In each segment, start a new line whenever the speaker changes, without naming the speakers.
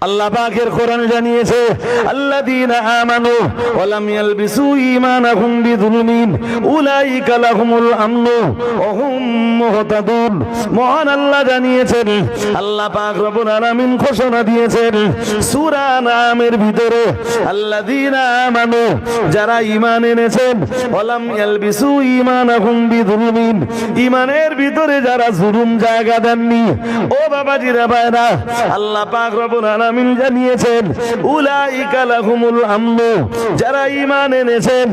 আল্লাহ পাকের কোরআন জানিয়েছে আল্লাযীনা আমানু ওয়া লাম ইয়ালবিসু ঈমানাহুম বিযুলমিন উলাইকা লাহুমুল আমনু ওয়া হুম মুহতাদুন। মহান আল্লাহ জানিয়েছেন, আল্লাহ পাক রব্বুল আলামিন ঘোষণা দিয়েছেন সূরা নামের ভিতরে আল্লাযীনা আমানু, যারা ঈমান এনেছেন, ওয়া লাম ইয়ালবিসু ঈমানাহুম বিযুলমিন, ঈমানের ভিতরে যারা জুলুম জায়গা দেননি। ও বাবাজিরা ভাইরা, আল্লাহ পাক রব্বুল আলামিন জানিয়েছেন উলাইকা লাহুমুল আমনু, যারা ঈমান এনেছেন,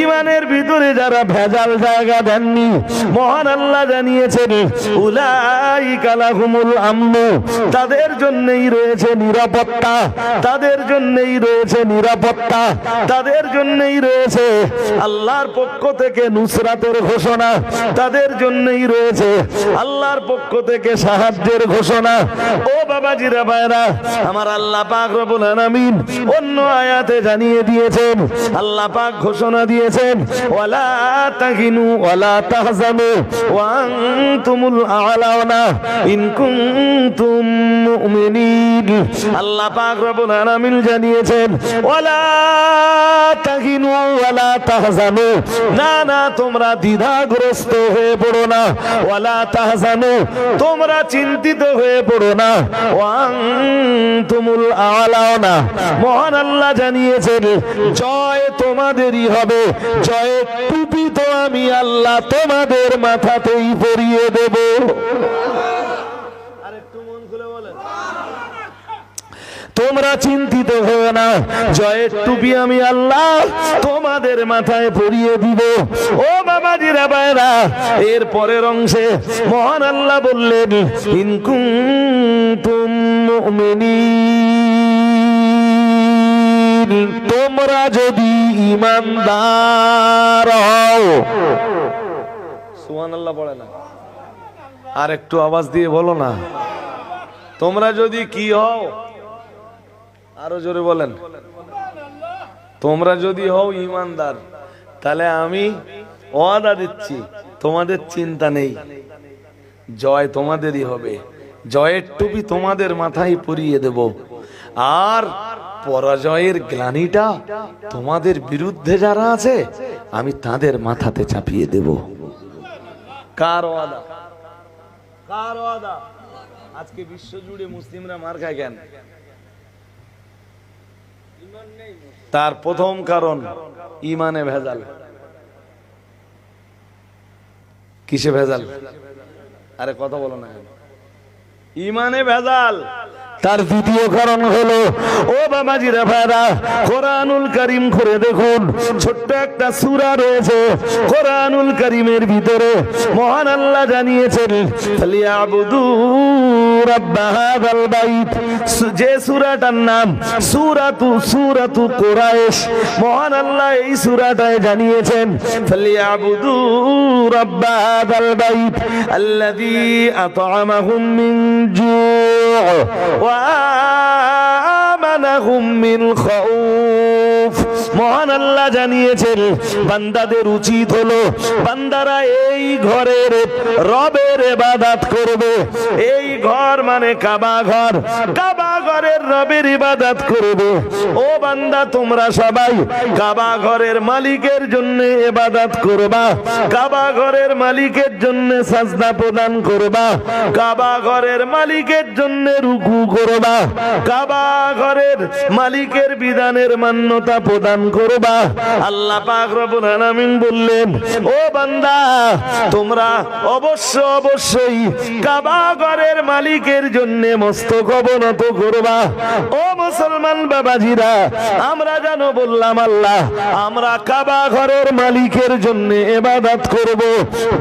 ঈমানের ভিতরে যারা ভেজাল জায়গা দেননি, মহান আল্লাহ জানিয়েছেন উলাইকা লাহুমুল আমনু, তাদের জন্যই রয়েছে নিরাপত্তা, তাদের জন্যই রয়েছে নিরাপত্তা, তাদের জন্যই রয়েছে আল্লাহর পক্ষ থেকে নুসরাতের ঘোষণা, তাদের জন্যই রয়েছে আল্লাহর পক্ষ থেকে সাহায্যের ঘোষণা। ও বাবাজিরা ভাইরা আমার, আল্লাহ পাক রব্বুল আলামিন অন্য আয়াতে জানিয়ে দিয়েছেন, আল্লাহ পাক ঘোষণা দিয়েছেন ওয়ালা তাহিনু ওয়ালা তাহজানু ওয়া আনতুমুল আ'লাউনা ইন কুনতুম মুমিনিন। আল্লাহ পাক রব্বুল আলামিন জানিয়েছেন ওয়ালা তাহিনু ওয়ালা তাহজানু, না না তোমরা দ্বিধাগ্রস্ত হয়ে পড়ো না, ওয়ালা তাহজানু তোমরা চিন্তিত হয়ে পড়ো না, ওয়া আনতুমুল আ'লাউনা মহান আল্লাহ জানিয়েছেন জয় তোমাদেরই হবে, জয়ের টুপি তো আমি আল্লাহ তোমাদের মাথাতেই পরিয়ে দেব। আরেকটু মন খুলে বলেন, তোমরা চিন্তিত হও না, জয়ের টুপি আমি আল্লাহ তোমাদের মাথায় পরিয়ে দিব। ও বাবাজিরা ভাইরা, এর পরের অংশে মহান আল্লাহ বললেন ইন কুনতুম মুমিনিন, তোমরা যদি ঈমানদার হও। সুবহানাল্লাহ পড়ে না, আর একটু আওয়াজ দিয়ে বলো না, তোমরা যদি কি হও, আরো জোরে বলেন, তোমরা যদি হও ঈমানদার, তাহলে আমি ওয়াদা দিচ্ছি তোমাদের চিন্তা নেই, জয় তোমাদেরই হবে, জয়ের টুপি তোমাদের মাথায় পরিয়ে দেব, আর পরাজয়ের গ্লানিটা তোমাদের বিরুদ্ধে যারা আছে আমি তাদের মাথাতে চাপিয়ে দেব। কার ওয়াদা? কার ওয়াদা? আজকে বিশ্ব জুড়ে মুসলিমরা মার খায় কেন? তার প্রথম কারণ ঈমানে ভেজাল। কিসে ভেজাল? আরে কথা বলো না, ঈমানে ভেজাল। তার দ্বিতীয় কারণ হলো, ও বাবাজিরা ভাইরা, কোরআনুল কারীম করে দেখুন, ছোট্ট একটা সূরা রয়েছে কোরআনুল কারীমের ভিতরে, মহান আল্লাহ জানিয়েছেন ফালিয়াবুদু রাব্ব হাযাল বাইত, যে সূরাটার নাম সূরাতু কুরাইশ। মহান আল্লাহ এই সূরাটায় জানিয়েছেন ফালিয়াবুদু রাব্ব হাযাল বাইত আল্লাযী আত'আমাহুম মিন জু' ওয়া আমানাহুম মিন খাউফ। মহান আল্লাহ জানিয়েছেন বান্দাদের উচিত হলো বান্দারা এই ঘরের রবের ইবাদত করবে। এই ঘর মানে কাবা ঘর, কাবা ঘরের রবের ইবাদত করবে। ও বান্দা, তোমরা সবাই কাবা ঘরের মালিকের জন্য ইবাদত করবা, কাবা ঘরের মালিকের জন্য সাজদা প্রদান করবা, কাবা ঘরের মালিকের জন্য রুকু করবা, কাবা ঘরের মালিকের বিধানের মান্যতা প্রদান করবা। আল্লাহ পাক রব্বুল আলামিন বললেন, ও বান্দা, তোমরা অবশ্যই কাবা ঘরের মালিকের জন্য মস্তক অবনত করবা। ও মুসলমান বাবাজিরা, আমরা জানো বললাম আল্লাহ, আমরা কাবা ঘরের মালিকের জন্য ইবাদত করব,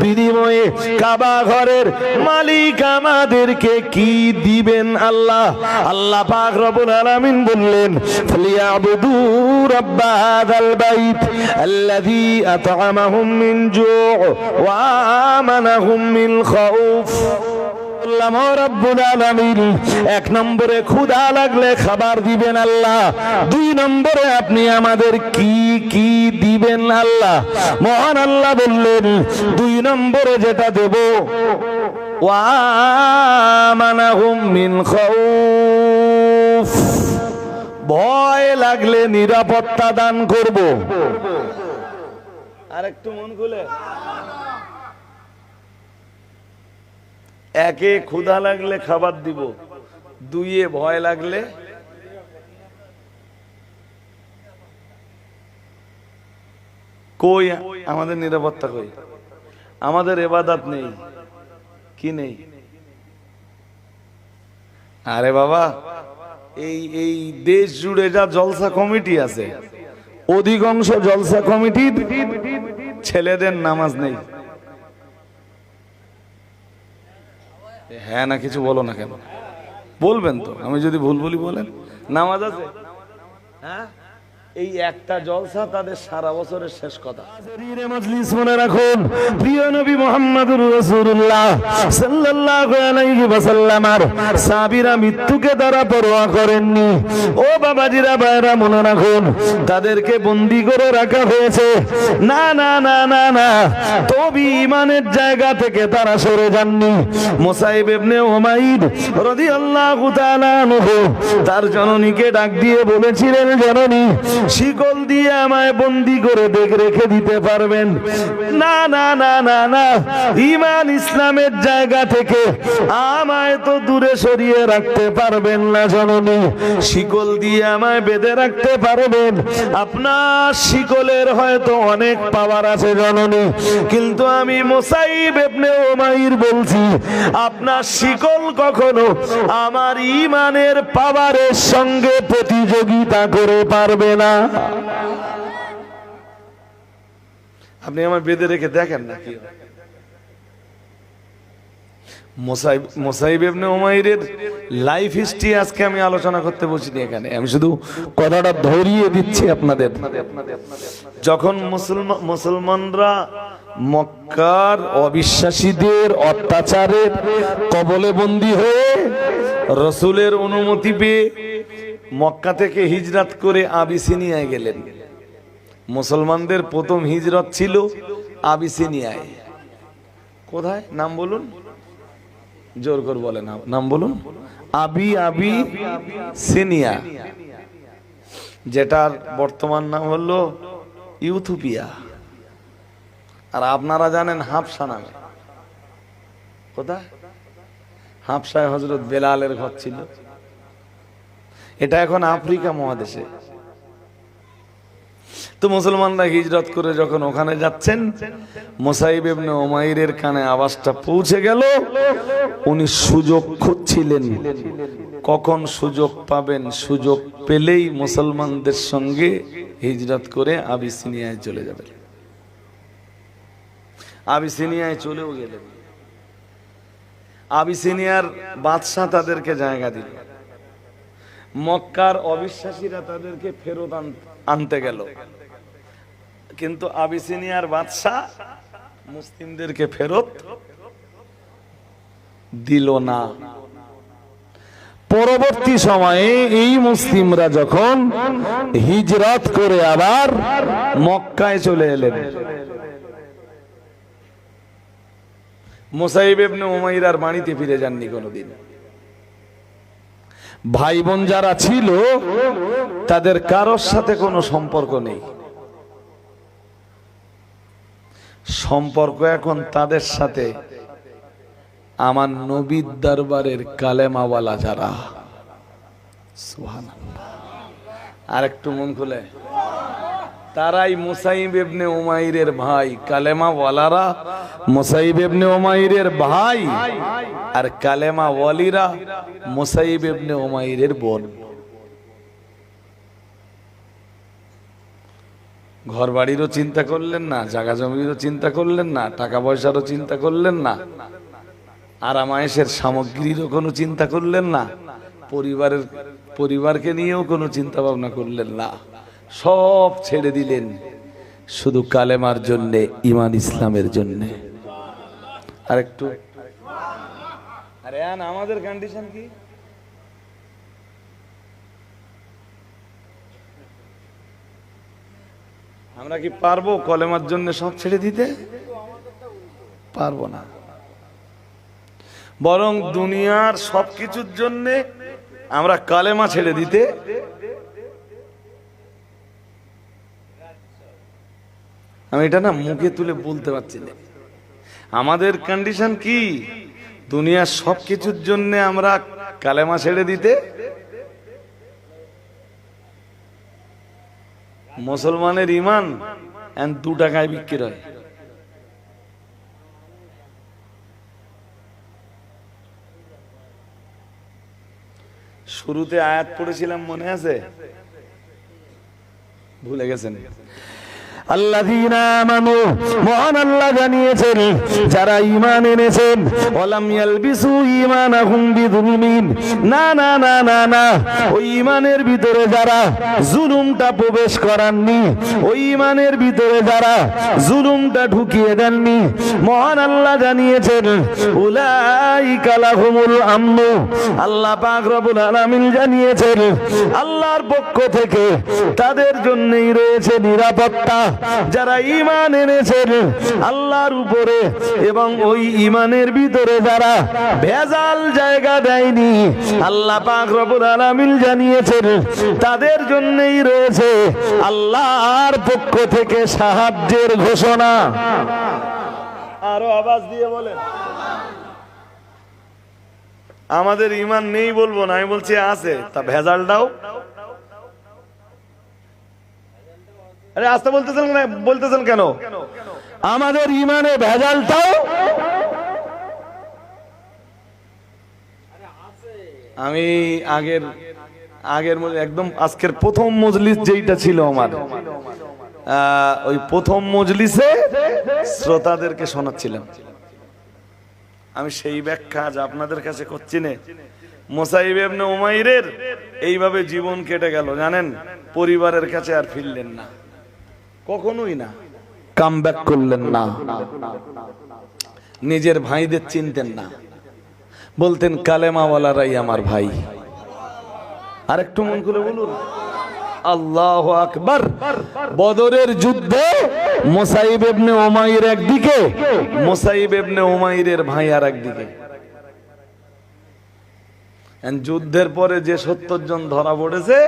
বিনিময়ে কাবা ঘরের মালিক আমাদেরকে কি দিবেন? আল্লাহ। আল্লাহ পাক রব্বুল আলামিন বললেন ফালিয়াবুদু রাব্ব হাযাল বাইত আল্লাযী আত'আমাহুম মিন জু' ওয়া আমানাহুম মিন খাউফ। এক নম্বরে ক্ষুধা লাগলে খাবার দিবেন আল্লাহ, দুই নম্বরে আপনি আমাদের কি কি দিবেন আল্লাহ? মহান আল্লাহ বললেন দুই নম্বরে যেটা দেব ওয়া আমানাহুম মিন খাউফ। লাগলে নিরাপত্তা দান করব। আর একটু মন খুলে, একে ক্ষুধা লাগলে খাবার দিব, দুইয়ে ভয় লাগলে কই আমাদের নিরাপত্তা কই? আমাদের ইবাদত নেই, কি নেই? আরে বাবা, এই দেশ জুড়ে যা জলসা কমিটি আছে, অধিকাংশ জলসা কমিটির ছেলেদের নামাজ নেই। হ্যাঁ না কিছু বলো না কেন? বলবেন তো, আমি যদি ভুল বলি বলেন। নামাজ আছে, হ্যাঁ, এই একটা জলসা তাদের সারা বছরের শেষ কথা। মজলিস মনে রাখুন, প্রিয় নবী মুহাম্মদুর রাসূলুল্লাহ সাল্লাল্লাহু আলাইহি ওয়াসাল্লামের সাহাবীরা মৃত্যুকে তারা পরোয়া করেননি। ও বাবাজিরা, ভাইরা, মনে রাখুন, তাদেরকে বন্দী করে রাখা হয়েছে। না না না না না, তবে ঈমানের জায়গা থেকে তারা সরে যাননি। মুসাইব ইবনে উমাইর রাদিয়াল্লাহু তাআলা আনহু তার জননীকে ডাক দিয়ে বলেছিলেন, জননী, শিকল দিয়ে আমায় বন্দী করে রেখে দিতে পারবেন? না না না না না, ঈমান ইসলামের জায়গা থেকে আমায় তো দূরে সরিয়ে রাখতে পারবেন না জননী। শিকল দিয়ে আমায় বেঁধে রাখতে পারবেন, আপনার শিকলের হয়তো অনেক পাওয়ার আছে জননী, কিন্তু আমি মুসাইব ইবনে উমাইর বলছি, আপনার শিকল কখনো আমার ঈমানের পাওয়ারের সঙ্গে প্রতিযোগিতা করে পারবে না। আপনি আমার বেঁধে রেখে দেখেন না কি মুসাইব ইবনে উমাইরের লাইফ হিস্ট্রি আজকে আমি আলোচনা করতে বসিনি এখানে, আমি শুধু কথাটা ধরিয়ে দিচ্ছি আপনাদের। যখন মুসলমানরা মক্কার অবিশ্বাসীদের অত্যাচারের কবলে বন্দী হয়ে রাসূলের অনুমতি পেয়ে মক্কা থেকে হিজরত করে আবিসিনিয়ায় গেলেন। মুসলমানদের প্রথম হিজরত ছিল আবিসিনিয়ায়। কোথায়? নাম বলুন, জোর করে বলেন, নাম বলুন। আবিসিনিয়া, যেটার বর্তমান নাম হলো ইথিওপিয়া। আর আপনারা জানেন হাবশা নামে। কোথায়? হাবশায় হযরত বেলালের ঘর ছিল। এটা এখন আফ্রিকা মহাদেশে। তো মুসলমানরা হিজরত করে যখন ওখানে যাচ্ছেন, মুসাইব ইবনে উমাইরের কানে আওয়াজটা পৌঁছে গেল। উনি সুযোগ খুঁজছিলেন, কখন সুযোগ পাবেন, সুযোগ পেলেই মুসলমানদের সঙ্গে হিজরত করে আবিসিনিয়ায় চলে যাবেন। আবিসিনিয়ায় চলেও গেলেন। আবিসিনিয়ার বাদশা তাদেরকে জায়গা দিল। মক্কার অবিশ্বাসীরা তাদেরকে ফেরত আনতে গেল, কিন্তু আবিসিনিয়ার বাদশা মুসলিমদেরকে ফেরত দিল না। পরবর্তী সময়ে এই মুসলিমরা যখন হিজরত করে আবার মক্কায় চলে এলেন, মুসাইব ইবনে উমাইর আর বাড়িতে ফিরে যাননি কোনোদিন। ভাই বোন যারা ছিল তাদের কারোর সাথে কোনো সম্পর্ক নেই। সম্পর্ক এখন তাদের সাথে আমার নবীর দরবারের কালেমাওয়ালা যারা। সুবহানাল্লাহ। আর একটু মন খুলে, তারাই মুসাইব ইবনে উমাইরের ভাই। কালেমাওয়ালারা মুসাইব ইবনে উমাইরের ভাই, আর কালেমাওয়ালিরা মুসাইব ইবনে উমাইরের বোন। ঘর বাড়িরও চিন্তা করলেন না, জায়গা জমিরও চিন্তা করলেন না, টাকা পয়সারও চিন্তা করলেন না, আরামায়েশের সামগ্রীরও কোনো চিন্তা করলেন না, পরিবারকে নিয়েও কোনো চিন্তা ভাবনা করলেন না। সব ছেড়ে দিলেন শুধু কালেমার জন্যে, ঈমান ইসলামের জন্যে। আর একটু, আরে আমাদের কন্ডিশন কি? আমরা কি পারবো কলেমার জন্য সব ছেড়ে দিতে? পারবো না। বরং দুনিয়ার সবকিছুর জন্য আমরা কালেমা ছেড়ে দিতে আমি এটা না মুখে তুলে বলতে পারছি না। আমাদের কন্ডিশন কি, দুনিয়ার সব কিছুর জন্য আমরা কালেমা ছেড়ে দিতে, মুসলমানের ইমান 2 টাকায় বিক্রি হয়। শুরুতে আয়াত পড়েছিলাম, মনে আছে? ভুলে গেছেন? আল্লাযীনা আমানু, মহান আল্লাহ জানিয়েছেন যারা ঈমান এনেছেন, ওয়ালাম ইয়ালবিসু ঈমানাহুম বিযুলমিন, না না না না না, ওই ঈমানের ভিতরে যারা জুলুমটা প্রবেশ করাননি, ওই ঈমানের ভিতরে যারা জুলুমটা ঢুকিয়ে দেননি, মহান আল্লাহ জানিয়েছেন উলাইকা লাহুমুল আমনু, আল্লাহ পাক রব্বুল আলামিন জানিয়েছেন আল্লাহর পক্ষ থেকে তাদের জন্যই রয়েছে নিরাপত্তা। যারা ঈমান এনেছেন আল্লাহর উপরে এবং ওই ঈমানের ভিতরে যারা ভেজাল জায়গা দেয়নি, আল্লাহ পাক রব্বুল আলামিন জানিয়েছেন তাদের জন্যই রয়েছে আল্লাহর পক্ষ থেকে সাহায্যের ঘোষণা। আরো আওয়াজ দিয়ে বলেন। আমাদের ঈমান নেই বলবো না, আমি বলছি আছে। তা ভেজালটাও, আরে আস্তে বলতেছেন কেন? আমাদের ঈমানে ভেজালটাও আমি আগের একদম আজকের প্রথম মজলিস যেইটা ছিল আমার, ওই প্রথম মজলিসে শ্রোতাদেরকে শোনাচ্ছিলাম। আমি সেই ব্যাখ্যা আজ আপনাদের কাছে করছি না। মুসাইব ইবনে উমাইরের এইভাবে জীবন কেটে গেল, জানেন? পরিবারের কাছে আর ফিরলেন না, কখনোই না, কাম ব্যাক করলেন না, নিজের ভাইদের চিনতেন না, বলতেন কালেমাওয়ালারাই আমার ভাই। আর একটু মন খুলে বলুন আল্লাহু আকবার। বদরের যুদ্ধে মুসাইব ইবনে উমাইর একদিকে, মুসাইব ইবনে উমাইরের ভাই আর একদিকে। যুদ্ধের পরে যে 70 জন ধরা পড়েছে,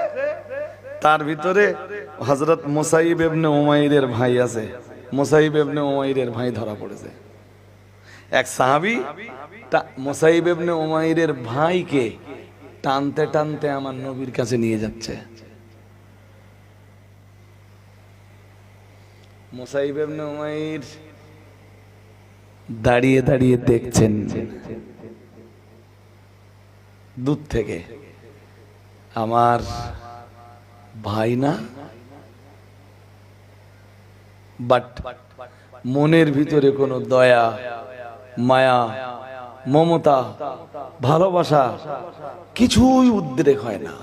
তার ভিতরে হযরত মুসাইব ইবনে উমাইরের ভাই আছে। মুসাইব ইবনে উমাইরের ভাই ধরা পড়েছে। এক সাহাবী মুসাইব ইবনে উমাইরের ভাইকে টানতে টানতে আমার নবীর কাছে নিয়ে যাচ্ছে। মুসাইব ইবনে উমাইর দাঁড়িয়ে দাঁড়িয়ে দেখছেন দূর থেকে, আমার ভাই না, বাট মনের ভিতরে কোনো দয়া, মায়া, মমতা, ভালোবাসা কিছুই উদ্রেক হয় না।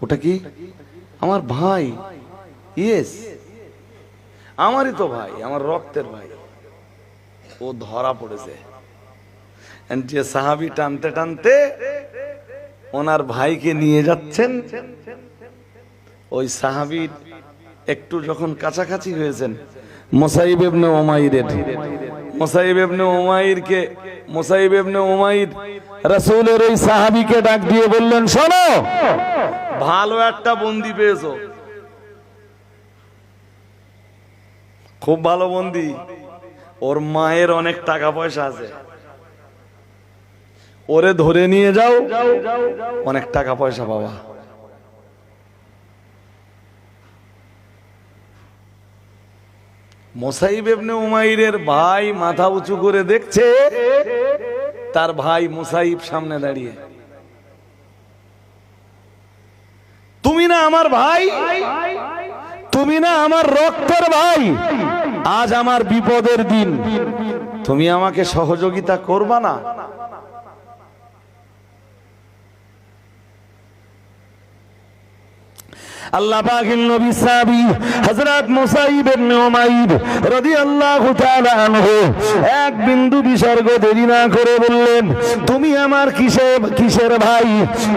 ওটা কি? আমার ভাই, ইয়েস, আমারই তো ভাই, আমার রক্তের ভাই। ও ধরা পড়েছে। যে সাহাবী টানতে টানতে ওনার ভাইকে নিয়ে যাচ্ছেন, ওই সাহাবী একটু যখন কাছাকাছি হয়েছেন মুসাইব ইবনে উমাইরের, মুসাইব ইবনে উমাইর রাসূলের ওই সাহাবীকে ডাক দিয়ে বললেন, শোনো, ভালো একটা বন্দী পেয়েছো, খুব ভালো বন্দী, ওর মায়ের অনেক টাকা পয়সা আছে, ওরে ধরে নিয়ে যাও, অনেক টাকা পয়সা পাবা। মুসাইব ইবনে উমাইরের ভাই মাথা উঁচু করে দেখছে, তার ভাই মুসাইব সামনে দাঁড়িয়ে। তুমি না আমার ভাই, তুমি না আমার রক্তের ভাই, আজ আমার বিপদের দিন, তুমি আমাকে সহযোগিতা করবা না? আল্লাহ পাকের নবী সাহাবী হযরত মুসাইব ইবনে উমাইর রাদিয়াল্লাহু তাআলা আনহু এক বিন্দু বিসর্গ দেরি না করে বললেন, তুমি আমার কিসের ভাই?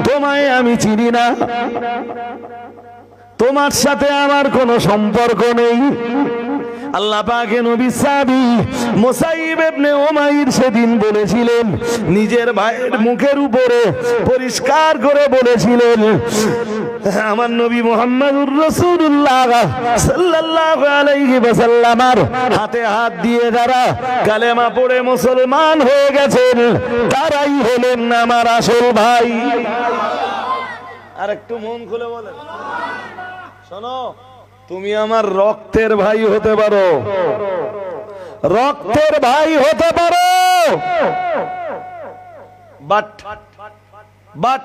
তোমায় আমি চিনি না, তোমার সাথে আমার কোনো সম্পর্ক নেই। আল্লাহ পাকের নবী সাহাবী মুসাইব ইবনে উমাইর সেদিন বলেছিলেন, নিজের ভাইয়ের মুখের উপরে পরিষ্কার করে বলেছিলেন, আমার নবী মুহাম্মদুর রাসূলুল্লাহ সাল্লাল্লাহু আলাইহি ওয়াসাল্লামের হাতে হাত দিয়ে যারা কালেমা পড়ে মুসলমান হয়ে গেছেন তারাই হলেন আমার আসল ভাই। আর একটু মন খুলে বলেন, শোনো, তুমি আমার রক্তের ভাই হতে পারো, রক্তের ভাই হতে পারো, বাট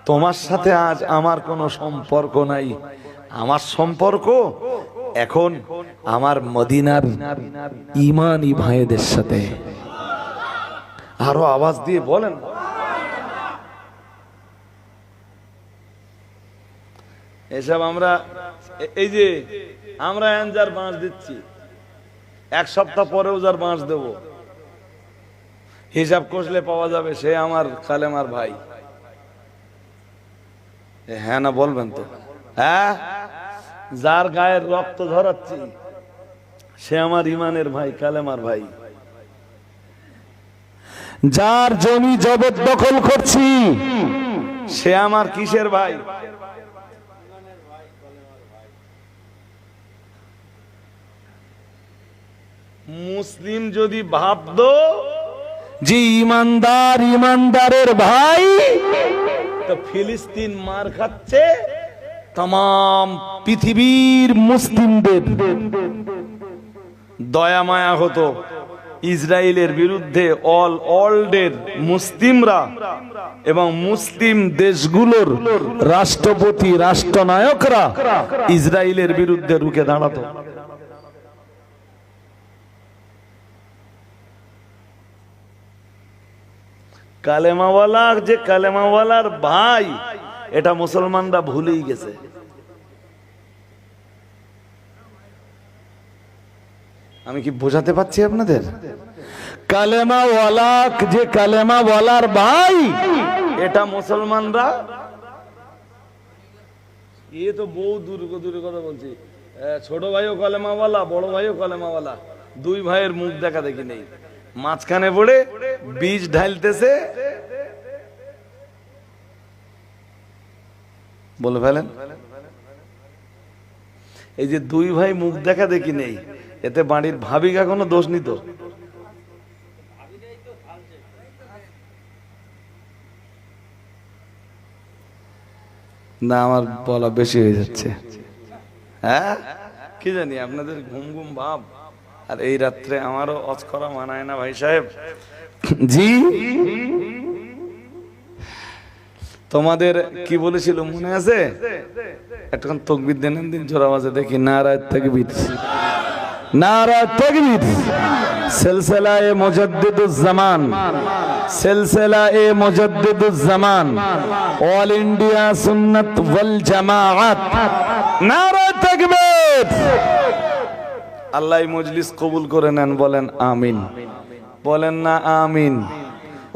তোমার সাথে আজ আমার কোনো সম্পর্ক নাই। আমার সম্পর্ক এখন আমার মদিনার ঈমানি ভাইদের সাথে। আরো আওয়াজ দিয়ে বলেন। এসব আমরা এই যে আমরা যার বাঁশ দিচ্ছি, এক সপ্তাহ পরেও যার বাঁশ দেব, হিসাব কষলে পাওয়া যাবে সে আমার কালেমার ভাই। হ্যাঁ না বলবেন তো? হ্যাঁ, যার গায়ের রক্ত ঝরাচ্ছি সে আমার ইমানের ভাই, কালেমার ভাই। যার জমি জবরদখল করছি সে আমার কিসের ভাই? মুসলিম যদি ভাবতো যে ইমানদার ইমানদারের ভাই, তো ফিলিস্তিন মার খাচ্ছে तमाम পৃথিবীর মুসলিমদের দয়া মায়া হতো। ইসরায়েলের বিরুদ্ধে অল ওয়ার্ল্ডের মুসলিমরা এবং মুসলিম দেশগুলোর রাষ্ট্রপতি রাষ্ট্রনায়করা ইসরায়েলের বিরুদ্ধে রুখে দাঁড়াতো। কালেমাওয়ালা যে কালেমাওয়ালার ভাই, এটা মুসলমানরা ভুলেই গেছে। আমি কি বোঝাতে পারছি আপনাদের? কালেমাওয়ালা যে কালেমাওয়ালার ভাই, এটা মুসলমানরা, এ তো বহু দূরে কথা বলছি। ছোট ভাইও কালেমাওয়ালা, বড় ভাইও কালেমাওয়ালা, দুই ভাইয়ের মুখ দেখা দেখি নেই, মাঝখানে পড়ে বীজ ঢালতেছে। বলে ফেলেন, এই যে দুই ভাই মুখ দেখা দেখি নেই, এতে বাড়ির ভাবিকা কোনো দোষ নিত? না, আমার বলা বেশি হয়ে যাচ্ছে। হ্যাঁ, কি জানি আপনাদের ঘুম ঘুম ভাব, আর এই রাত্রে আমারও অজ করা মানায় না ভাই সাহেব। জি, তোমাদের কি বলেছিল মনে আছে? একটুখান তাকবীর দেন দিন, জোর আওয়াজে দেখি। নারায়ে তাকবীর, নারায়ে তাকবীর। সিলসিলায়ে মুজাদ্দিদুজ জামান, সিলসিলায়ে মুজাদ্দিদুজ জামান, অল ইন্ডিয়া সুন্নাত ওয়াল জামাআত, নারায়ে তাকবীর। আল্লাহ এই মজলিস কবুল করে নেন, বলেন আমিন। বলেন না আমিন?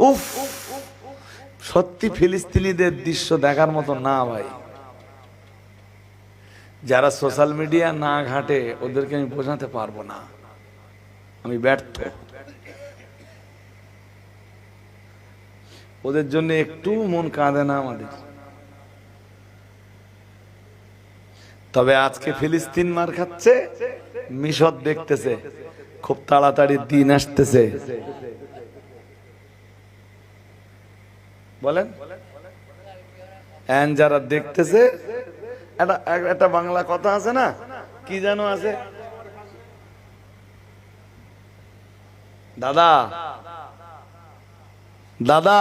উফ, সত্যি ফিলিস্তিনিদের দৃশ্য দেখার মতো না ভাই। যারা সোশ্যাল মিডিয়া না ঘাটে ওদেরকে আমি বোঝাতে পারবো না, আমি ব্যর্থ। ওদের জন্য একটু মন কাঁদে না আমাদের। তবে আজকে ফিলিস্তিন মার খাচ্ছে, মিশর দেখতেছে, খুব তাড়াতাড়ি দিন আসতেছে। বলেন, যারা দেখতেছে, একটা বাংলা কথা আছে না, কি যেন আছে, দাদা দাদা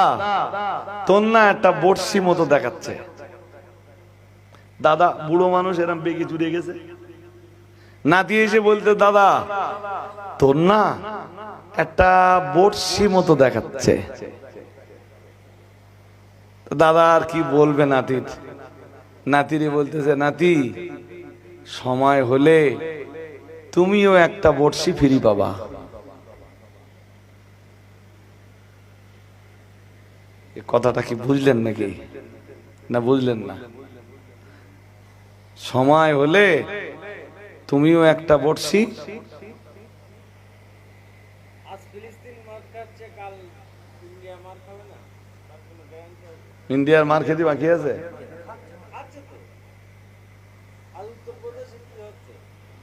তোর না একটা বড়শি মতো দেখাচ্ছে। দাদা, বুড়ো মানুষ এরম বেগে চুরে গেছে, নাতি এসে বলতে, দাদা তোর না একটা বড়শি মতো দেখাচ্ছে। দাদা আর কি বলবে নাতির, নাতিরে বলতেছে, নাতি সময় হলে তুমিও একটা বড়শি ফিরি পাবা। কথাটা কি বুঝলেন নাকি? না বুঝলেন না? সময় হলে তুমিও একটা বড়শি ইন্ডিয়ার মার খেতে বাকি আছে?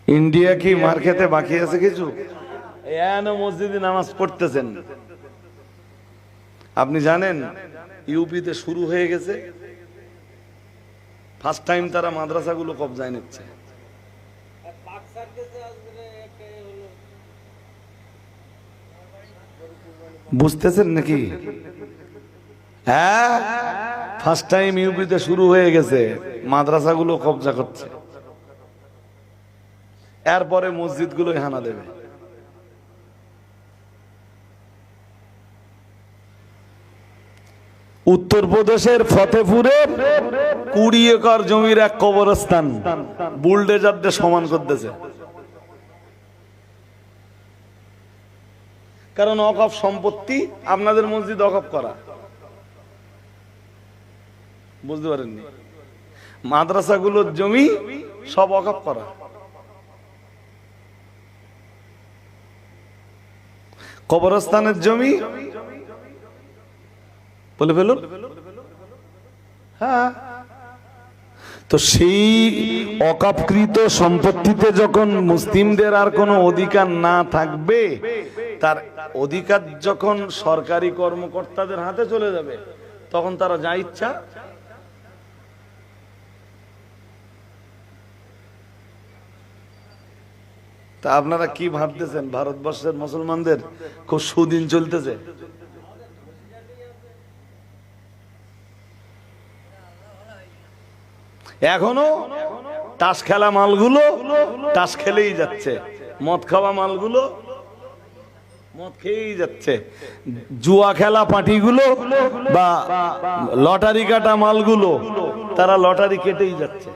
ইন্ডিয়া কি মার খেতে বাকি আছে কিছু? মসজিদে নামাজ পড়তেছেন, আপনি জানেন ইউপিতে শুরু হয়ে গেছে, ফার্স্ট টাইম তারা মাদ্রাসাগুলো কবজায় নিচ্ছে। বুঝতেছেন নাকি? হ্যাঁ, ফার্স্ট টাইম ইউপিতে শুরু হয়ে গেছে, মাদ্রাসাগুলো কবজা করছে, এরপরে মসজিদগুলো হানা দেবে। উত্তরপ্রদেশের ফতেপুরের 20 একর জমির এক কবরস্থান বুলডেজার দিয়ে সমান করতেছে, কারণ অকফ সম্পত্তি আপনাদের মসজিদ অকফ করা, বুঝতে পারেননি? মাদ্রাসাগুলোর জমি সব অকফ করা। কবরস্থানের জমি বলে ফেলুন। হ্যাঁ, তো সেই অকাপকৃত সম্পত্তিতে যখন মুসলিমদের আর কোনো অধিকার না থাকবে, তার অধিকার যখন সরকারি কর্মকর্তাদের হাতে চলে যাবে, তখন তারা যা ইচ্ছা। তা আপনারা কি ভাবতেছেন ভারতবর্ষের মুসলমানদের খুব সুদিন চলতেছে? এখনো তাস খেলা মালগুলো তাস খেলেই যাচ্ছে, মদ খাওয়া মালগুলো মদ খেয়েই যাচ্ছে, জুয়া খেলা পার্টিগুলো বা লটারি কাটা মালগুলো তারা লটারি কেটেই যাচ্ছে।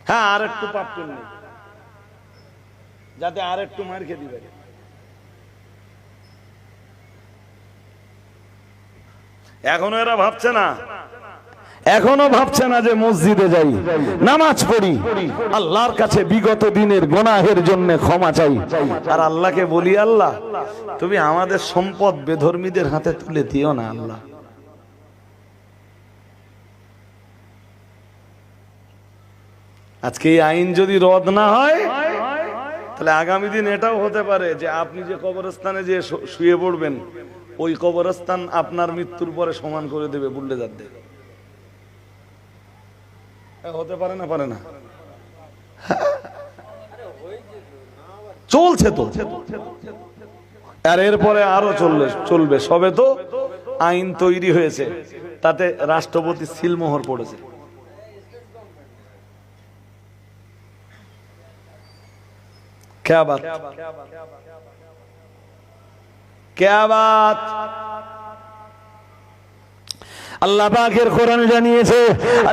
হ্যাঁ, আর একটু পাপ করলে যাতে আর একটু মার খেয়ে দিবে। এখনো এরা ভাবছে না, এখনো ভাবছে না যে মসজিদে যাই, নামাজ পড়ি, আল্লাহর কাছে বিগত দিনের গুনাহের জন্য ক্ষমা চাই, আর আল্লাহকে বলি, আল্লাহ তুমি আমাদের সম্পদ বেধর্মীদের হাতে তুলে দিও না। আল্লাহ, আজকে এই আইন যদি রদ না হয়, তাহলে আগামী দিন এটাও হতে পারে যে আপনি যে কবরস্থানে যে শুয়ে পড়বেন, ওই কবরস্থান আপনার মৃত্যুর পরে সমান করে দেবে বুল্ডেজার দিয়ে। হতে পারে না? পারে না? চলছে তো, আর এরপরে আরো চলবে। সবে তো আইন তৈরি হয়েছে, তাতে রাষ্ট্রপতি সিলমোহর পড়েছে। क्या बात, क्या बात। আল্লাহ পাকের কোরআন জানিয়েছে,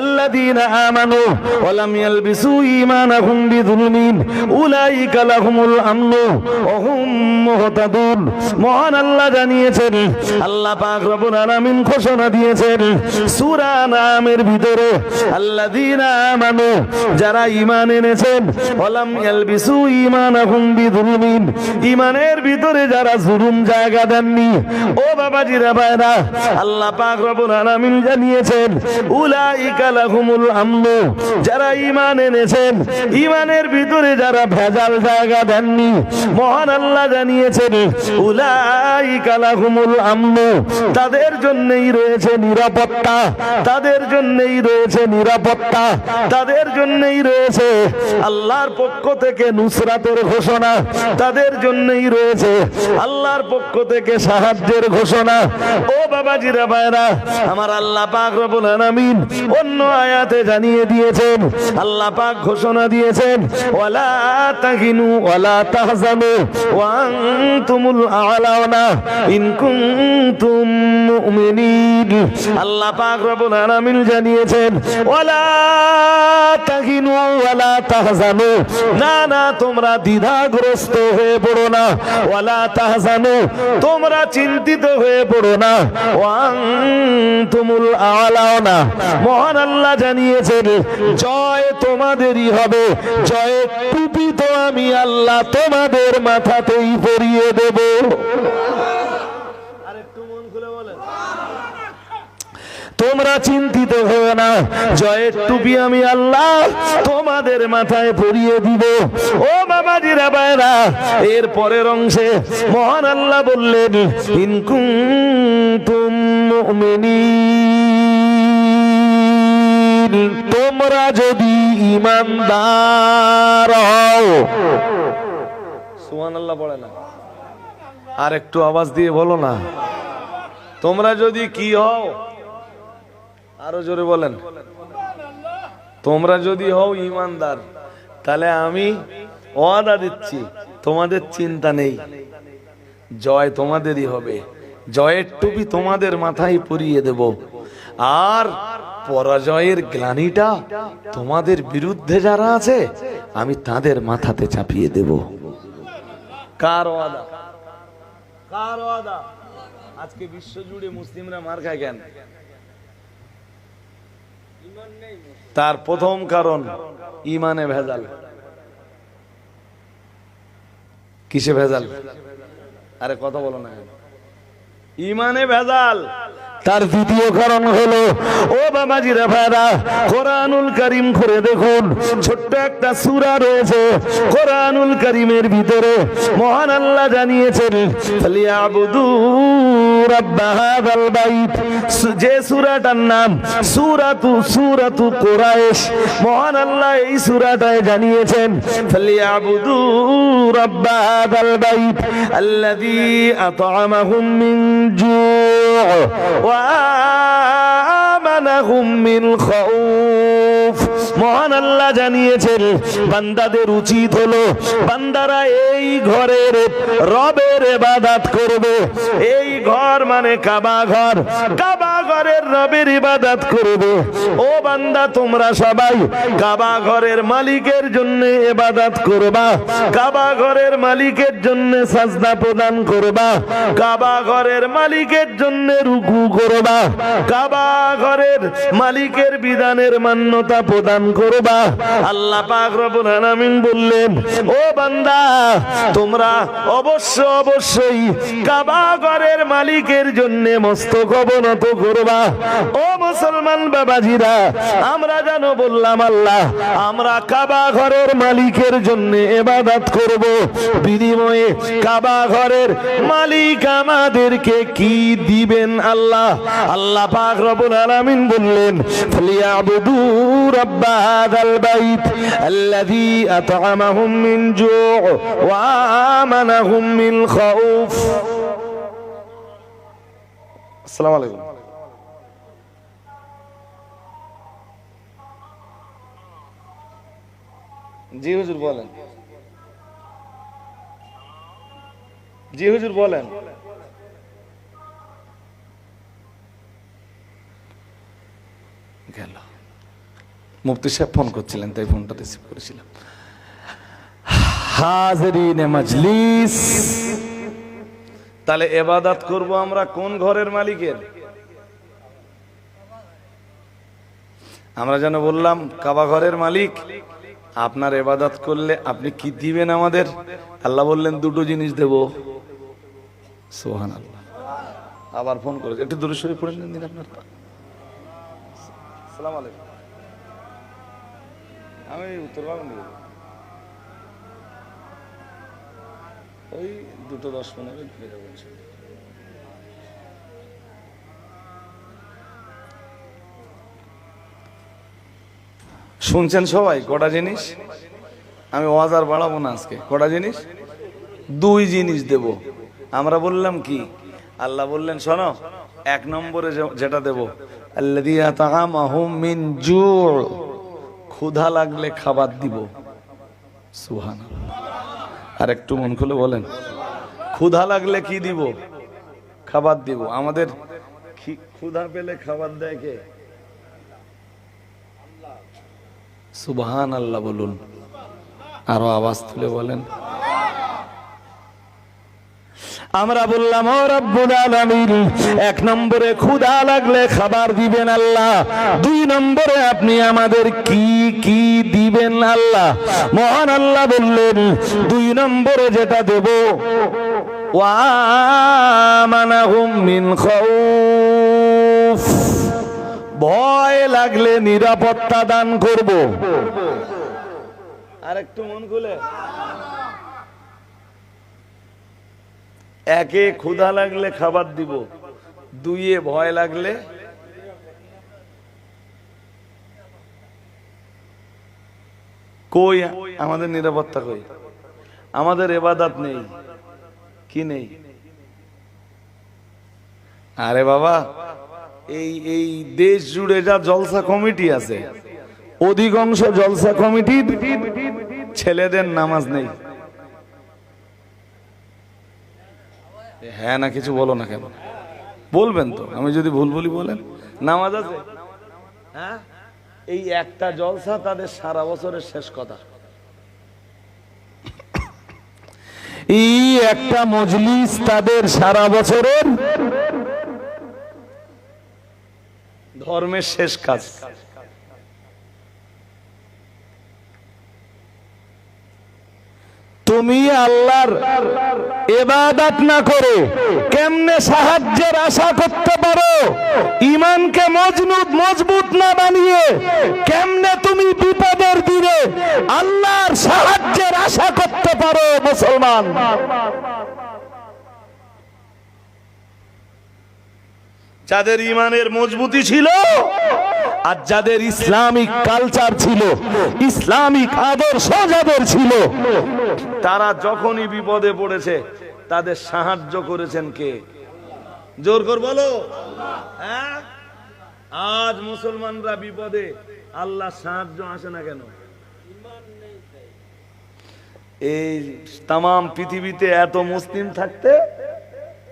আল্লাযীনা আমানু ওয়া লাম ইয়ালবিসু ঈমানাহুম বিযুলমিন উলাইকা লাহুমুল আমনু ওয়া হুম মুহতাদুন। মহান আল্লাহ জানিয়েছেন, আল্লাহ পাক রব্বুল আলামিন ঘোষণা দিয়েছেন সূরা নামের ভিতরে, আল্লাযীনা আমানু, যারা ঈমান এনেছেন, ওয়া লাম ইয়ালবিসু ঈমানাহুম বিযুলমিন, ঈমানের ভিতরে যারা জুলুম জায়গা দেননি। ও বাবাজিরা ভাইরা, আল্লাহ পাক রব্বুল আলামিন জানিয়েছেন উলাইকা লাহুমুল আমনু, যারা ঈমান এনেছেন, ঈমানের ভিতরে যারা ভেজাল জায়গা দেননি, মহান আল্লাহ জানিয়েছেন উলাইকা লাহুমুল আমনু, তাদের জন্যই রয়েছে নিরাপত্তা, তাদের জন্যই রয়েছে নিরাপত্তা, তাদের জন্যই রয়েছে আল্লাহর পক্ষ থেকে নুসরাতের ঘোষণা, তাদের জন্যই রয়েছে আল্লাহর পক্ষ থেকে সাহায্যের ঘোষণা। ও বাবাজিরা ভাইরা আমার, আল্লাহ পাক রব্বুল আলামিন অন্য আয়াতে জানিয়ে দিয়েছেন, আল্লাহ পাক ঘোষণা দিয়েছেন ওয়ালা তাহিনু ওয়ালা তাহজানু ওয়া আনতুমুল আ'লাউনা ইন কুনতুম মুমিনিন। আল্লাহ পাক রব্বুল আলামিন জানিয়েছেন ওয়ালা তাহিনু ওয়ালা তাহজানু, না না তোমরা দ্বিধাগ্রস্ত হয়ে পড়ো না, ওয়ালা তাহজানু তোমরা চিন্তিত হয়ে পড়ো না, ওয়া আনতুমুল আ'লাউনা, মহান আল্লাহ জানিয়েছেন জয় তোমাদেরই হবে, জয়ের টুপি তো আমি আল্লাহ তোমাদের মাথাতেই পরিয়ে দেব। আরেকটু মন খুলে বলেন, তোমরা চিন্তিত হও না, জয়ের টুপি আমি আল্লাহ তোমাদের মাথায় পরিয়ে দিব। ও বাবাজিরা ভাইরা, এর পরের অংশে মহান আল্লাহ বললেন, ইন কুনতুম মুমিনিন, তোমরা যদি ঈমানদার হও। সুবহানাল্লাহ পড়ে না, আর একটু আওয়াজ দিয়ে বলো না, তোমরা যদি কি হও, আরো জোরে বলেন, তোমরা যদি হও ঈমানদার, তাহলে আমি ওয়াদা দিচ্ছি তোমাদের চিন্তা নেই, জয় তোমাদেরই হবে, জয়ের টুপি তোমাদের মাথায় পরিয়ে দেব, আর পরাজয়ের গ্লানিটা তোমাদের বিরুদ্ধে যারা আছে আমি তাদের মাথাতে চাপিয়ে দেব। কার ওয়াদা? কার ওয়াদা? আজকে বিশ্ব জুড়ে মুসলিমরা মার খায় কেন? তার প্রথম কারণ ইমানে ভেজাল। কিসে ভেজাল? আরে কথা বলো না, ইমানে ভেজাল। তার দ্বিতীয় কারণ হলো, ও বাবাজিরা ভাইরা, কোরআনুল কারীম করে দেখুন, ছোট্ট একটা সূরা রয়েছে কোরআনুল কারীমের ভিতরে, মহান আল্লাহ জানিয়েছেন, ফালিয়াবুদু রাব্ব হাযাল বাইত, যে সূরাটার নাম সূরাতু কুরাইশ। মহান আল্লাহ এই সূরাটায় জানিয়েছেন, ফালিয়াবুদু রাব্ব হাযাল বাইত আল্লাযী আত'আমাহুম মিন জু' ওয়া আমানাহুম মিন খাউফ। মহান আল্লাহ জানিয়েছেন, বান্দাদের উচিত হলো বান্দারা এই ঘরের রবের ইবাদত করবে। এই ঘর মানে কাবা ঘর, কাবা ঘরের রবের ইবাদত করবে। ও বান্দা, তোমরা সবাই কাবা ঘরের মালিকের জন্য ইবাদত করবা, কাবা ঘরের মালিকের জন্য সাজদা প্রদান করবা, কাবা ঘরের মালিকের জন্য রুকু করবা, কাবা ঘরের মালিকের বিধানের মান্যতা প্রদান করবা। আল্লাহ পাক রব্বুল আলামিন বললেন, ও বান্দা, তোমরা অবশ্যই কাবা ঘরের মালিকের জন্য মস্তক অবনত করবা। ও মুসলমান বাবাজিরা, আমরা যেন বললাম আল্লাহ, আমরা কাবা ঘরের মালিকের জন্য ইবাদত করব, বিনিময়ে কাবা ঘরের মালিক আমাদেরকে কি দিবেন? আল্লাহ। আল্লাহ পাক রব্বুল আলামিন বললেন, ফালিয়াবুদু রাব্ব হাযাল বাইত আল্লাযী আত'আমাহুম মিন জু' ওয়া আমানাহুম মিন খাউফ। আসসালামু আলাইকুম। জি হুজুর বলেন, জি হুজুর বলেন। গেল, মুফতি সাহেব ফোন করছিলেন, তাই ফোনটা রিসিভ করেছিলাম। হাজরিনে মজলিস, তাহলে ইবাদত করব আমরা কোন ঘরের মালিকের? আমরা যেন বললাম কাবা ঘরের মালিক, আপনার ইবাদত করলে আপনি কি দিবেন আমাদের? আল্লাহ বললেন, দুটো জিনিস দেব। সুবহানাল্লাহ। আবার ফোন করেছে, একটু দূরে সরে পড়ে দিন আপনার। আসসালামু আলাইকুম। আমি উত্তরবঙ্গ নিয়ে ওই 2:10-15 ঘুরে যাবো। শুনছেন সবাই কটা জিনিস? আমি ওয়াজ আর বাড়াবো না আজকে। কটা জিনিস? দুই জিনিস দেব। আমরা বললাম কি? আল্লাহ বললেন, শোনো, এক নম্বরে যেটা দেব, আল্লাযী আত'আমাহুম মিন জু', ক্ষুধা লাগলে খাবার দিব। সুবহানাল্লাহ। আর একটু মন খুলে বলেন, ক্ষুধা লাগলে কি দিব? খাবার দিব। আমাদের ক্ষুধা পেলে খাবার দেয় কে? সুবহানাল্লাহ বলুন, আরো আওয়াজ তুলে বলেন। আমরা বললাম, ও রব্বুল আলামিন, এক নম্বরে ক্ষুধা লাগলে খাবার দিবেন আল্লাহ, দুই নম্বরে আপনি আমাদের কি কি দিবেন আল্লাহ? মহান আল্লাহ বললেন, দুই নম্বরে যেটা দেব, ওয়া আমানাহুম মিন খাউফ, ভয় লাগলে নিরাপত্তা দান করব। আর একটু মন খুলে, একে ক্ষুধা লাগলে খাবার দিব, দুইয়ে ভয় লাগলে কই আমাদের নিরাপত্তা কই? আমাদের ইবাদত নেই, কি নেই? আরে বাবা, এই দেশ জুড়ে যা জলসা কমিটি আছে, অধিকাংশ জলসা কমিটির ছেলেদের নামাজ নেই। হ্যাঁ না কিছু বলো না কেন? বলবেন তো, আমি যদি ভুল বলি বলেন। নামাজ আছে? হ্যাঁ, এই একটা জলসা তাদের সারা বছরের শেষ কথা। এই একটা মজলিস তাদের সারা বছরের ধর্মের শেষ কাজ। তুমি আল্লাহর ইবাদত না করে কেমনে সাহায্যের আশা করতে পারো? ঈমানকে মজবুত না বানিয়ে কেমনে তুমি বিপদের দিনে আল্লাহর সাহায্যের আশা করতে পারো মুসলমান? যাদের ঈমানের মজবুতি ছিল আর যাদের ইসলামিক কালচার ছিল, ইসলামিক আদর্শ যাদের ছিল, তারা যখনই বিপদে পড়েছে তাদের সাহায্য করেছেন কে? জোর করে বলো। হ্যাঁ, আজ মুসলমানরা বিপদে আল্লাহ সাহায্য আসে না কেন? এই তাম পৃথিবীতে এত মুসলিম থাকতে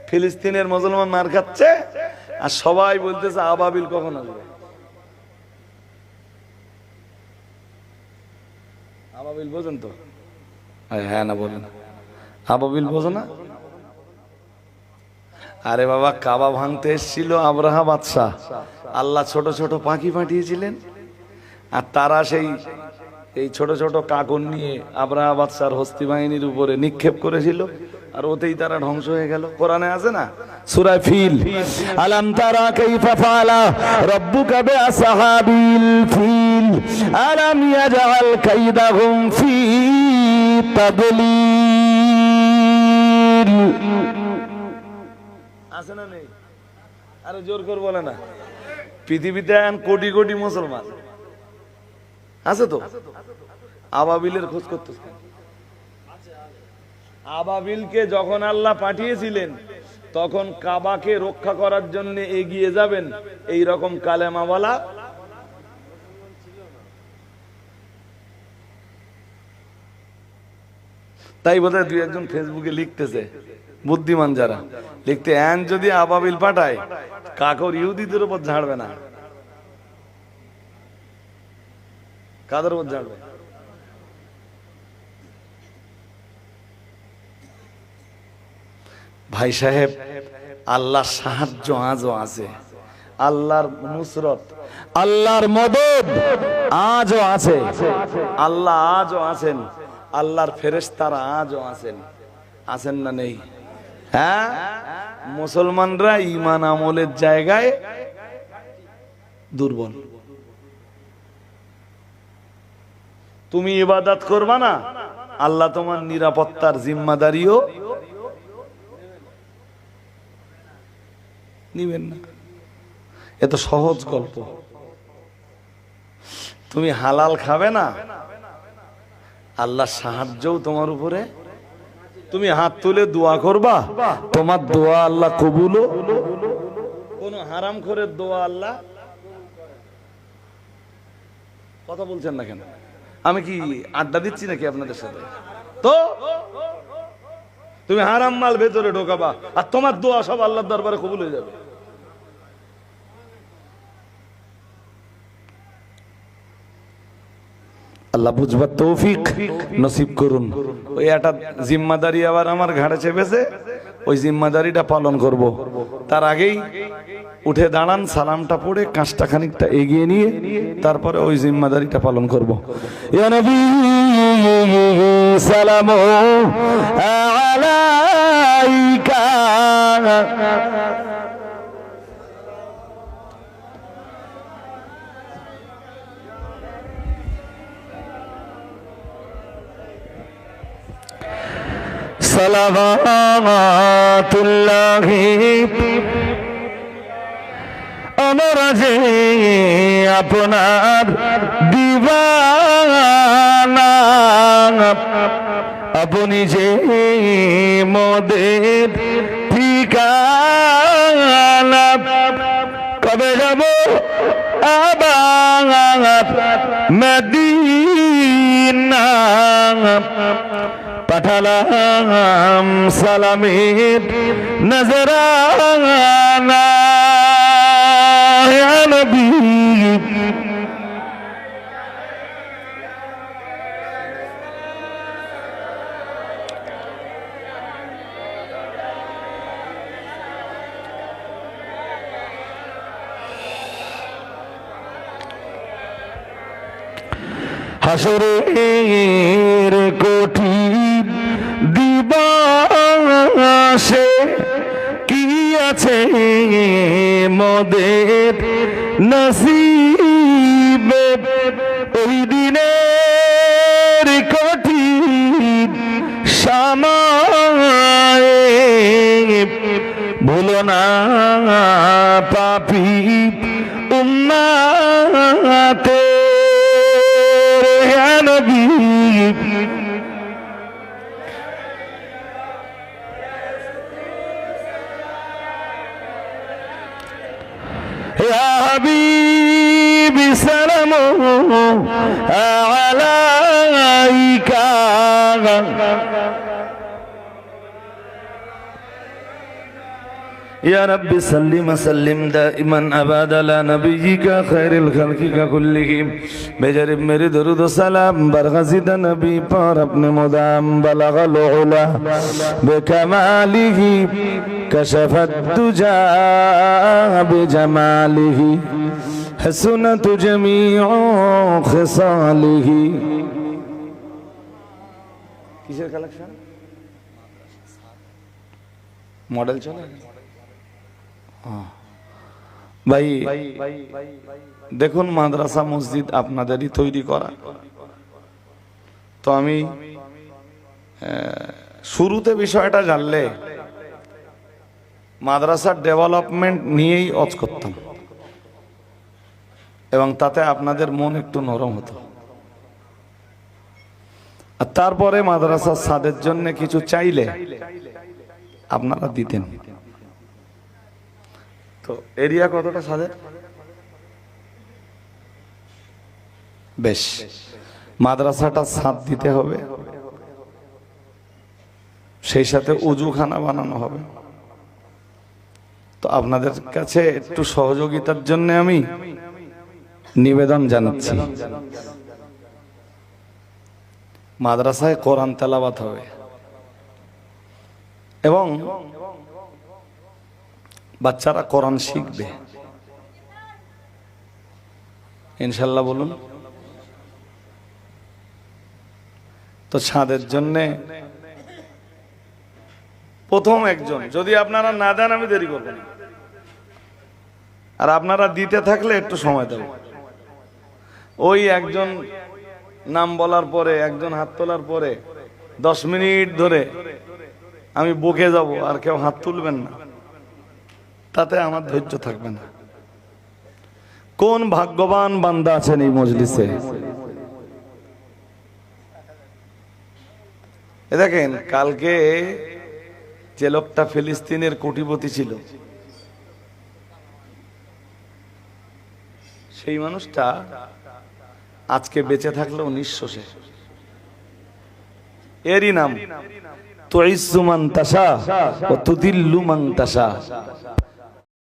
ফিলিস্তিনের মুসলমান মার খাচ্ছে, আর সবাই বলতেছে আবাবিল কখন আসবে? আবাবিল বোঝেন তো? হ্যাঁ না বলেন, আবাবিল বোঝো না? আরে বাবা, কাবা ভাঙতে এসেছিল আব্রাহা বাদশাহ, আল্লাহ ছোট ছোট পাখি পাঠিয়েছিলেন, আর তারা এই ছোট ছোট কাকন নিয়ে আব্রাহা বাদশার হস্তি বাহিনীর উপরে নিক্ষেপ করেছিল, আর ওতেই তারা ধ্বংস হয়ে গেল। কোরআনে আছে না সূরা ফিল, আলাম তারা কাইফা ফাআলা রাব্বুকা বিআসহাবিল ফিল আলাম ইয়াজআল কাইদাহুম ফি তাদলিল। আছে না নেই? আরে জোর করে বলে না। পৃথিবীতে এখন কোটি কোটি মুসলমান আছে তো, আবাবিলের খোঁজ করতেছে। আবাবিলকে যখন আল্লাহ পাঠিয়েছিলেন তখন কাবাকে রক্ষা করার জন্য এগিয়ে যাবেন এই রকম কালেমাওয়ালা তাই বোধহয় দুই একজন ফেসবুকে লিখতেছে, বুদ্ধিমান যারা, লিখতে এন যদি আবাবিল পাঠায় কাকর ইহুদিদের উপর ঝাড়বে না, কাদের উপর ঝাড়বে? ভাই সাহেব, আল্লাহর সাহায্য আজও আছে, আল্লাহর নুসরত, আল্লাহর মদদ আজও আছে, আল্লাহ আজও আছেন, আল্লাহর ফেরেশতারা আজও আছেন। আছেন না নেই? হ্যাঁ, মুসলমানরা ঈমান আমলের জায়গায় দুর্বল। তুমি ইবাদত করবা না, আল্লাহ তোমার নিরাপত্তার জিম্মাদারিও নিবেন না। এত সহজ গল্প। তুমি হালাল খাবে না, আল্লাহর সাহায্যও তোমার উপরে। তুমি হাত তুলে দোয়া করবা, তোমার দোয়া আল্লাহ কবুলও। কোন হারাম করে দোয়া আল্লাহ। কথা বলছেন না কেন? আমি কি আড্ডা দিচ্ছি নাকি আপনাদের সাথে? তো তুমি হারাম মাল ভেতরে ঢোকাবা আর তোমার দোয়া সব আল্লাহর দরবারে কবুল হয়ে যাবে। আল্লাহ বুঝবার তৌফিক নসিব করুন। ওই একটা জিম্মাদারি আবার আমার ঘাড়ে চেপেছে, ওই জিম্মাদারিটা পালন করব। তার আগেই উঠে দাঁড়ান, সালামটা পড়ে কাঁচটা খানিকটা এগিয়ে নিয়ে তারপরে ওই জিম্মাদারিটা পালন করব। ইয়া নবী সালামু আলাইকা। সালাওয়াতুল্লাহি আমরা যে আপনার দিওয়ানা আপনি যে মোদের ঠিকানা কবে যাব আবার মদিনা পাঠালাম সালামের নজরানা ইয়া নবী হাসরের কঠিন দিবসে কি আছে মোদের নসিবে ওই দিনের কঠিন সময়ে ভুলো না পাপী উম্মতে ইয়া নবী ইয়া হাবিবি সালামু আলাইকা يا رب سلم سلم دائما ابدا على نبيك خير الخلق كلهم بجرب میرے درود و سلام برغزید نبی پر اپنے مدام بلغ العلا بكماله كشف الدجى بجماله حسنت جميع خصاله কিসের কালেকশন মডেল চলে ভাই দেখুন মাদ্রাসা মসজিদ আপনাদেরই তৈরি করা তো আমি শুরুতে বিষয়টা জানলে মাদ্রাসার ডেভেলপমেন্ট নিয়েই অজ করতাম এবং তাতে আপনাদের মন একটু নরম হতো আর তারপরে মাদ্রাসার ছাদের জন্য কিছু চাইলে আপনারা দিতেন তো এরিয়া কতটা ছাদের বেশ মাদ্রাসাটা ছাদ দিতে হবে সেই সাথে উজুখানা বানানো হবে তো আপনাদের কাছে একটু সহযোগিতার জন্য আমি নিবেদন জানাচ্ছি মাদ্রাসায় কোরআন তেলাওয়াত হবে এবং বাচ্চারা কোরআন শিখবে ইনশাআল্লাহ বলুন তো ছাদের জন্য প্রথম একজন যদি আপনারা না দেন আমি দেরি করব না আর আপনারা দিতে থাকলে একটু সময় দেব ওই একজন নাম বলার পরে একজন হাত তোলার পরে 10 মিনিট ধরে আমি বকে যাব আর কেউ হাত তুলবেন না তাতে আমার ধৈর্য থাকবে না কোন ভাগ্যবান বান্দা আছেন এই মজলিসে দেখেন কালকে যে লোকটা ফিলিস্তিনের কোটিপতি ছিল সেই মানুষটা আজকে বেঁচে থাকলেও নিঃস্ব সে এরই নাম তুইজ্জু মান তাশা ওয়া তুদিল্লু মান তাশা